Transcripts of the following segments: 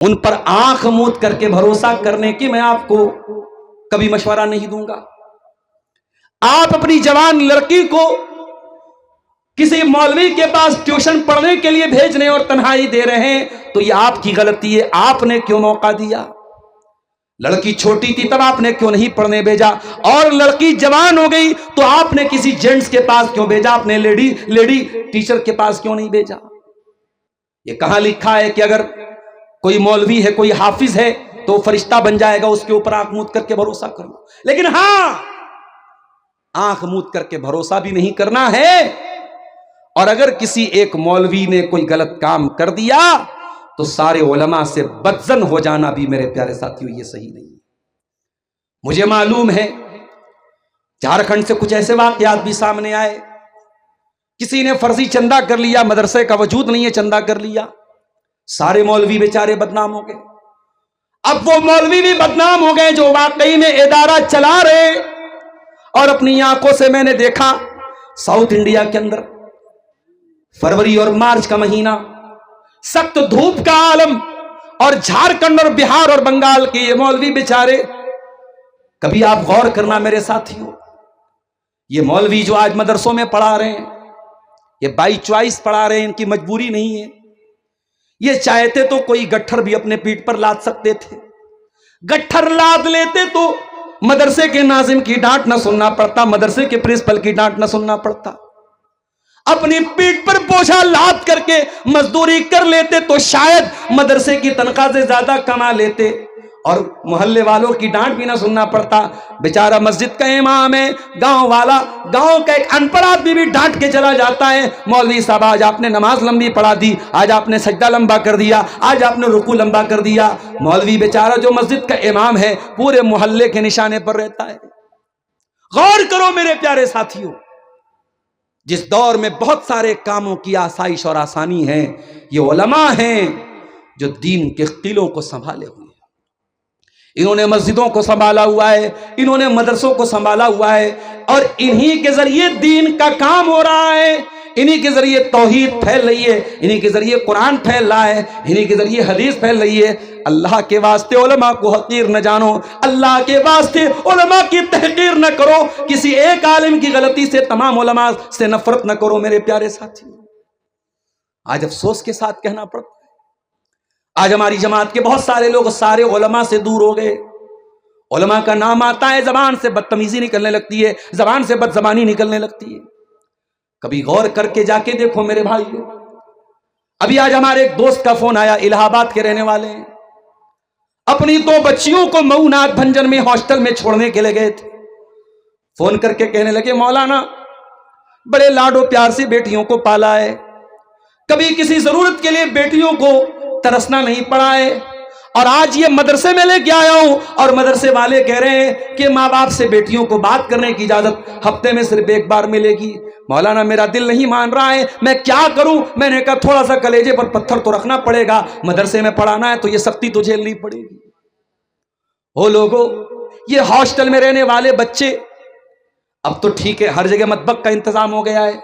ان پر آنکھ موند کر کے بھروسہ کرنے کی میں آپ کو کبھی مشورہ نہیں دوں گا۔ آپ اپنی جوان لڑکی کو کسی مولوی کے پاس ٹیوشن پڑھنے کے لیے بھیجنے اور تنہائی دے رہے ہیں تو یہ آپ کی غلطی ہے۔ آپ نے کیوں موقع دیا؟ لڑکی چھوٹی تھی تب آپ نے کیوں نہیں پڑھنے بھیجا؟ اور لڑکی جوان ہو گئی تو آپ نے کسی جینٹس کے پاس کیوں بھیجا؟ آپ نے لیڈی ٹیچر کے پاس کیوں نہیں بھیجا؟ یہ کہاں لکھا ہے کہ اگر کوئی مولوی ہے، کوئی حافظ ہے تو فرشتہ بن جائے گا، اس کے اوپر آنکھ موند کر کے بھروسہ کرو؟ لیکن ہاں، آنکھ موند کر کے بھروسہ بھی نہیں کرنا ہے، اور اگر کسی ایک مولوی نے کوئی غلط کام کر دیا تو سارے علماء سے بدزن ہو جانا بھی میرے پیارے ساتھیوں یہ صحیح نہیں ہے۔ مجھے معلوم ہے جھارکھنڈ سے کچھ ایسے واقعات بھی سامنے آئے، کسی نے فرضی چندہ کر لیا، مدرسے کا وجود نہیں ہے، چندہ کر لیا، سارے مولوی بیچارے بدنام ہو گئے۔ اب وہ مولوی بھی بدنام ہو گئے جو واقعی میں ادارہ چلا رہے، اور اپنی آنکھوں سے میں نے دیکھا ساؤتھ انڈیا کے اندر فروری اور مارچ کا مہینہ، سخت دھوپ کا عالم، اور جھارکھنڈ اور بہار اور بنگال کے یہ مولوی بیچارے، کبھی آپ غور کرنا میرے ساتھیوں، یہ مولوی جو آج مدرسوں میں پڑھا رہے ہیں، یہ بائی چوائس پڑھا رہے ہیں، ان کی مجبوری نہیں ہے، یہ چاہتے تو کوئی گٹھر بھی اپنے پیٹ پر لاد سکتے تھے، گٹھر لاد لیتے تو مدرسے کے ناظم کی ڈانٹ نہ سننا پڑتا، مدرسے کے پرنسپل کی ڈانٹ نہ سننا پڑتا، اپنی پیٹ پر بوجھا لاد کر کے مزدوری کر لیتے تو شاید مدرسے کی تنخواہ سے زیادہ کما لیتے، اور محلے والوں کی ڈانٹ بھی نہ سننا پڑتا۔ بیچارہ مسجد کا امام ہے، گاؤں والا، گاؤں کا ایک ان پڑھ آدمی بھی ڈانٹ کے چلا جاتا ہے، مولوی صاحب آج آپ نے نماز لمبی پڑھا دی، آج آپ نے سجدہ لمبا کر دیا، آج آپ نے رکوع لمبا کر دیا۔ مولوی بیچارہ جو مسجد کا امام ہے پورے محلے کے نشانے پر رہتا ہے۔ غور کرو میرے پیارے ساتھیوں، جس دور میں بہت سارے کاموں کی آسائش اور آسانی ہے، یہ علماء ہیں جو دین کے قلعوں کو سنبھالے ہوئے ہیں، انہوں نے مسجدوں کو سنبھالا ہوا ہے، انہوں نے مدرسوں کو سنبھالا ہوا ہے، اور انہی کے ذریعے دین کا کام ہو رہا ہے، انہی کے ذریعے توحید پھیل رہی ہے، انہی کے ذریعے قرآن پھیل رہا ہے، انہی کے ذریعے حدیث پھیل رہی ہے۔ اللہ کے واسطے علماء کو حقیر نہ جانو، اللہ کے واسطے علماء کی تحقیر نہ کرو، کسی ایک عالم کی غلطی سے تمام علماء سے نفرت نہ کرو میرے پیارے ساتھی۔ آج افسوس کے ساتھ کہنا پڑتا ہے، آج ہماری جماعت کے بہت سارے لوگ سارے علماء سے دور ہو گئے۔ علماء کا نام آتا ہے زبان سے بدتمیزی نکلنے لگتی ہے، زبان سے بد زبانی نکلنے لگتی ہے۔ کبھی غور کر کے جا کے دیکھو میرے بھائیو، ابھی آج ہمارے ایک دوست کا فون آیا، الہ آباد کے رہنے والے ہیں، اپنی 2 بچیوں کو مئو ناتھ بھنجن میں ہاسٹل میں چھوڑنے کے لے گئے تھے، فون کر کے کہنے لگے مولانا بڑے لاڈ و پیار سے بیٹیوں کو پالا ہے، کبھی کسی ضرورت کے لیے بیٹیوں کو ترسنا نہیں پڑا ہے، اور آج یہ مدرسے میں لے کے آیا ہوں اور مدرسے والے کہہ رہے ہیں کہ ماں باپ سے بیٹیوں کو بات کرنے کی اجازت ہفتے میں صرف 1 بار ملے گی۔ مولانا میرا دل نہیں مان رہا ہے، میں کیا کروں؟ میں نے کہا تھوڑا سا کلیجے پر پتھر تو رکھنا پڑے گا، مدرسے میں پڑھانا ہے تو یہ سختی تو جھیلنی پڑے گی۔ او لوگوں، یہ ہاسٹل میں رہنے والے بچے، اب تو ٹھیک ہے ہر جگہ مطبخ کا انتظام ہو گیا ہے،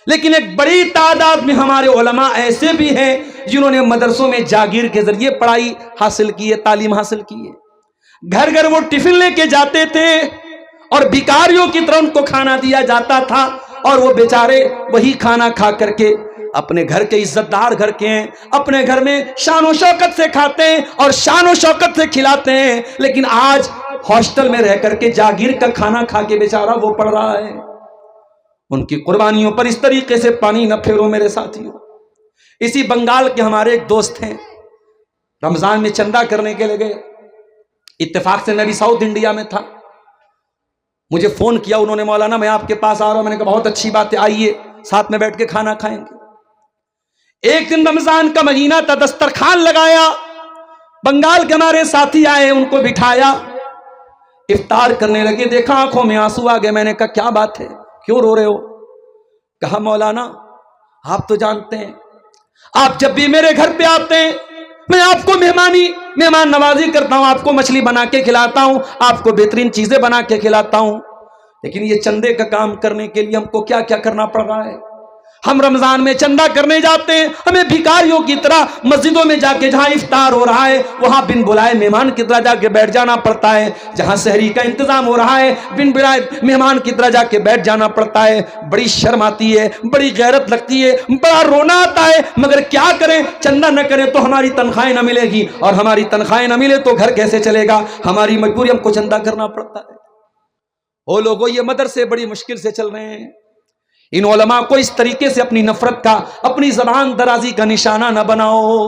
لیکن ایک بڑی تعداد میں ہمارے علماء ایسے بھی ہیں جنہوں نے مدرسوں میں جاگیر کے ذریعے پڑھائی حاصل کی ہے، تعلیم حاصل کی ہے، گھر گھر وہ ٹفن لے کے جاتے تھے اور بھکاریوں کی طرح ان کو کھانا دیا جاتا تھا، اور وہ بیچارے وہی کھانا کھا کر کے اپنے گھر کے عزت دار گھر کے ہیں، اپنے گھر میں شان و شوکت سے کھاتے ہیں اور شان و شوکت سے کھلاتے ہیں، لیکن آج ہاسٹل میں رہ کر کے جاگیر کا کھانا کھا کے بیچارہ وہ پڑھ رہا ہے۔ ان کی قربانیوں پر اس طریقے سے پانی نہ پھیرو میرے ساتھیوں۔ اسی بنگال کے ہمارے ایک دوست ہیں، رمضان میں چندہ کرنے کے لگے، اتفاق سے میں بھی ساؤتھ انڈیا میں تھا، مجھے فون کیا انہوں نے، مولانا میں آپ کے پاس آ رہا ہوں، میں نے کہا بہت اچھی بات ہے، آئیے ساتھ میں بیٹھ کے کھانا کھائیں گے۔ ایک دن رمضان کا مہینہ تھا، دسترخوان لگایا، بنگال کے ہمارے ساتھی آئے، ان کو بٹھایا، افطار کرنے لگے، دیکھا آنکھوں میں آنسو آ گئے، میں نے کہا کیا بات ہے، کیوں رو رہے ہو؟ کہا مولانا آپ تو جانتے ہیں آپ جب بھی میرے گھر پہ آتے ہیں میں آپ کو مہمان نوازی کرتا ہوں، آپ کو مچھلی بنا کے کھلاتا ہوں، آپ کو بہترین چیزیں بنا کے کھلاتا ہوں، لیکن یہ چندے کا کام کرنے کے لیے ہم کو کیا کیا کرنا پڑ رہا ہے، ہم رمضان میں چندہ کرنے جاتے ہیں، ہمیں بھکاریوں کی طرح مسجدوں میں جا کے جہاں افطار ہو رہا ہے وہاں بن بلائے مہمان کی طرح جا کے بیٹھ جانا پڑتا ہے، جہاں سحری کا انتظام ہو رہا ہے بن بلائے مہمان کی طرح جا کے بیٹھ جانا پڑتا ہے۔ بڑی شرم آتی ہے، بڑی غیرت لگتی ہے، بڑا رونا آتا ہے، مگر کیا کریں، چندہ نہ کریں تو ہماری تنخواہیں نہ ملے گی، اور ہماری تنخواہیں نہ ملے تو گھر کیسے چلے گا، ہماری مجبوری ہم کو چندہ کرنا پڑتا ہے۔ او لوگوں، یہ مدرسے بڑی مشکل سے چل رہے ہیں، ان علماء کو اس طریقے سے اپنی نفرت کا، اپنی زبان درازی کا نشانہ نہ بناؤ،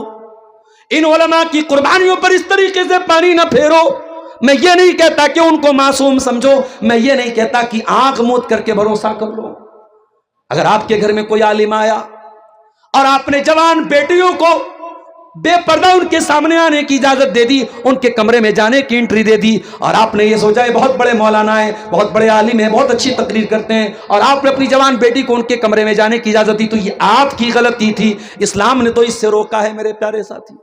ان علماء کی قربانیوں پر اس طریقے سے پانی نہ پھیرو۔ میں یہ نہیں کہتا کہ ان کو معصوم سمجھو، میں یہ نہیں کہتا کہ آنکھ موت کر کے بھروسہ کر لو۔ اگر آپ کے گھر میں کوئی عالم آیا اور آپ نے جوان بیٹیوں کو بے پردہ ان کے سامنے آنے کی اجازت دے دی، ان کے کمرے میں جانے کی انٹری دے دی، اور آپ نے یہ سوچا ہے بہت بڑے مولانا ہیں، بہت بڑے عالم ہیں، بہت اچھی تقریر کرتے ہیں، اور آپ نے اپنی جوان بیٹی کو ان کے کمرے میں جانے کی اجازت دی، تو یہ آپ کی غلطی تھی، اسلام نے تو اس سے روکا ہے میرے پیارے ساتھی۔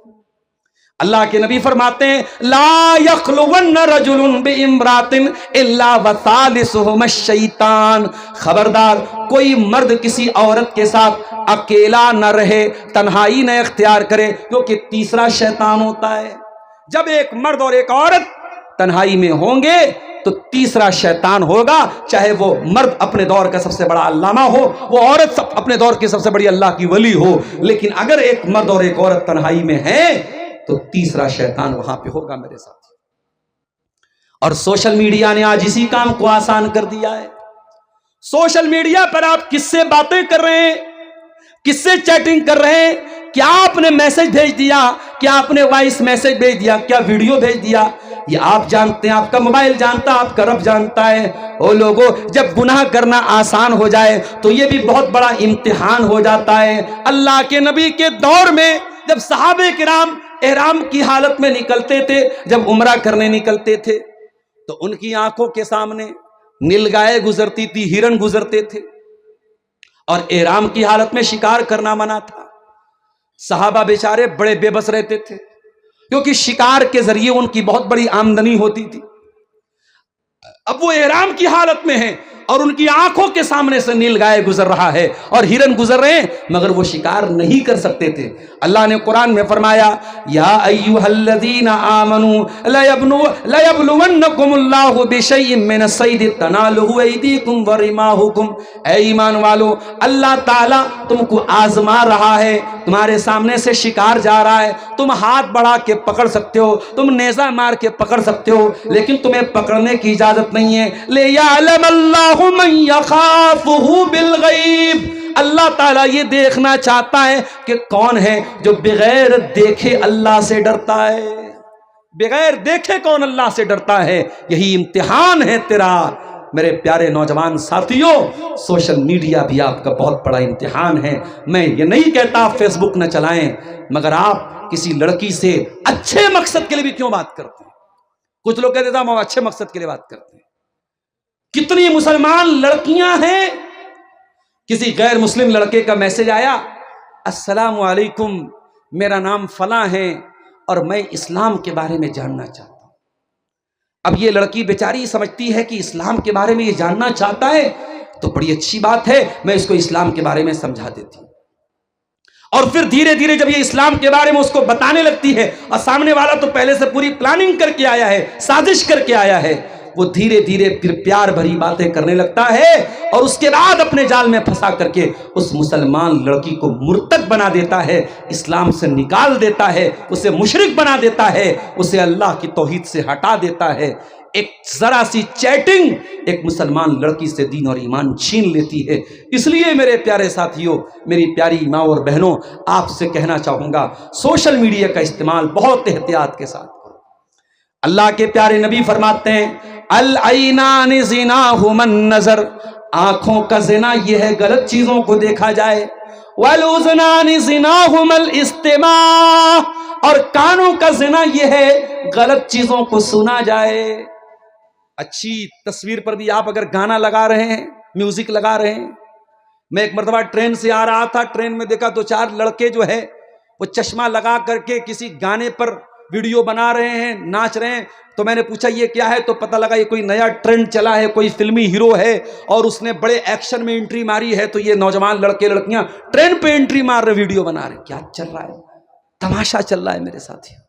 اللہ کے نبی فرماتے ہیں لا یخلون رجل بامرأۃ الا وثالثهما الشیطان، خبردار کوئی مرد کسی عورت کے ساتھ اکیلا نہ رہے، تنہائی نہ اختیار کرے، کیونکہ تیسرا شیطان ہوتا ہے۔ جب ایک مرد اور ایک عورت تنہائی میں ہوں گے تو تیسرا شیطان ہوگا، چاہے وہ مرد اپنے دور کا سب سے بڑا علامہ ہو، وہ عورت اپنے دور کی سب سے بڑی اللہ کی ولی ہو، لیکن اگر ایک مرد اور ایک عورت تنہائی میں ہیں تو تیسرا شیطان وہاں پہ ہوگا میرے ساتھ۔ اور سوشل میڈیا نے آج اسی کام کو آسان کر دیا ہے۔ سوشل میڈیا پر آپ کس سے باتیں کر رہے ہیں، کس سے چیٹنگ کر رہے ہیں، کیا آپ نے میسج بھیج دیا، کیا آپ نے وائس میسج بھیج دیا، کیا ویڈیو بھیج دیا، یہ آپ جانتے ہیں، آپ کا موبائل جانتا ہے، آپ کا رب جانتا ہے۔ او لوگوں، جب گناہ کرنا آسان ہو جائے تو یہ بھی بہت بڑا امتحان ہو جاتا ہے۔ اللہ کے نبی کے دور میں جب صحابہ کرام احرام کی حالت میں نکلتے تھے، جب عمرہ کرنے نکلتے تھے تو ان کی آنکھوں کے سامنے نیلگائے گزرتی تھی، ہرن گزرتے تھے، اور احرام کی حالت میں شکار کرنا منع تھا۔ صحابہ بیچارے بڑے بے بس رہتے تھے، کیونکہ شکار کے ذریعے ان کی بہت بڑی آمدنی ہوتی تھی۔ اب وہ احرام کی حالت میں ہیں اور ان کی آنکھوں کے سامنے سے نیل گائے گزر رہا ہے اور ہرن گزر رہے ہیں، مگر وہ شکار نہیں کر سکتے تھے۔ اللہ نے قرآن میں فرمایا یا ایھا الذین آمنوا لیبلونکم اللہ بشیء من الصید تنالہ ایدیکم ورماحکم، اے ایمان والو، اللہ تعالیٰ تم کو آزما رہا ہے، تمہارے سامنے سے شکار جا رہا ہے، تم ہاتھ بڑھا کے پکڑ سکتے ہو، تم نیزہ مار کے پکڑ سکتے ہو، لیکن تمہیں پکڑنے کی اجازت نہیں ہے۔ لیعلم اللہ من یخافہ بالغیب، اللہ تعالیٰ یہ دیکھنا چاہتا ہے کہ کون ہے جو بغیر دیکھے اللہ سے ڈرتا ہے، بغیر دیکھے کون اللہ سے ڈرتا ہے۔ یہی امتحان ہے تیرا میرے پیارے نوجوان ساتھیوں۔ سوشل میڈیا بھی آپ کا بہت بڑا امتحان ہے۔ میں یہ نہیں کہتا آپ فیس بک نہ چلائیں، مگر آپ کسی لڑکی سے اچھے مقصد کے لیے بھی کیوں بات کرتے ہیں؟ کچھ لوگ کہتے ہیں ہم اچھے مقصد کے لیے بات کرتے ہیں۔ کتنی مسلمان لڑکیاں ہیں، کسی غیر مسلم لڑکے کا میسج آیا السلام علیکم، میرا نام فلاں ہے اور میں اسلام کے بارے میں جاننا چاہتا ہوں۔ اب یہ لڑکی بیچاری سمجھتی ہے کہ اسلام کے بارے میں یہ جاننا چاہتا ہے تو بڑی اچھی بات ہے، میں اس کو اسلام کے بارے میں سمجھا دیتی ہوں، اور پھر دھیرے دھیرے جب یہ اسلام کے بارے میں اس کو بتانے لگتی ہے، اور سامنے والا تو پہلے سے پوری پلاننگ کر کے آیا ہے، سازش کر کے آیا ہے، وہ دھیرے دھیرے پھر پیار بھری باتیں کرنے لگتا ہے، اور اس کے بعد اپنے جال میں پھنسا کر کے اس مسلمان لڑکی کو مرتد بنا دیتا ہے، اسلام سے نکال دیتا ہے، اسے مشرک بنا دیتا ہے، اسے اللہ کی توحید سے ہٹا دیتا ہے۔ ایک ذرا سی چیٹنگ ایک مسلمان لڑکی سے دین اور ایمان چھین لیتی ہے۔ اس لیے میرے پیارے ساتھیوں، میری پیاری ماں اور بہنوں، آپ سے کہنا چاہوں گا سوشل میڈیا کا استعمال بہت احتیاط کے ساتھ کرو۔ اللہ کے پیارے نبی فرماتے ہیں العینان زناہما النظر، آنکھوں کا زنا یہ ہے غلط چیزوں کو دیکھا جائے، والاذنان زناہما الاستماع، اور کانوں کا زنا یہ ہے غلط چیزوں کو سنا جائے۔ اچھی تصویر پر بھی آپ اگر گانا لگا رہے ہیں، میوزک لگا رہے ہیں۔ میں ایک مرتبہ ٹرین سے آ رہا تھا، ٹرین میں دیکھا دو چار لڑکے جو ہے وہ چشمہ لگا کر کے کسی گانے پر ویڈیو بنا رہے ہیں، ناچ رہے ہیں. تو میں نے پوچھا یہ کیا ہے، تو پتہ لگا یہ کوئی نیا ٹرینڈ چلا ہے، کوئی فلمی ہیرو ہے اور اس نے بڑے ایکشن میں انٹری ماری ہے، تو یہ نوجوان لڑکے لڑکیاں ٹرینڈ پہ انٹری مار رہے، ویڈیو بنا رہے. کیا چل رہا ہے؟ تماشا چل رہا ہے میرے ساتھی.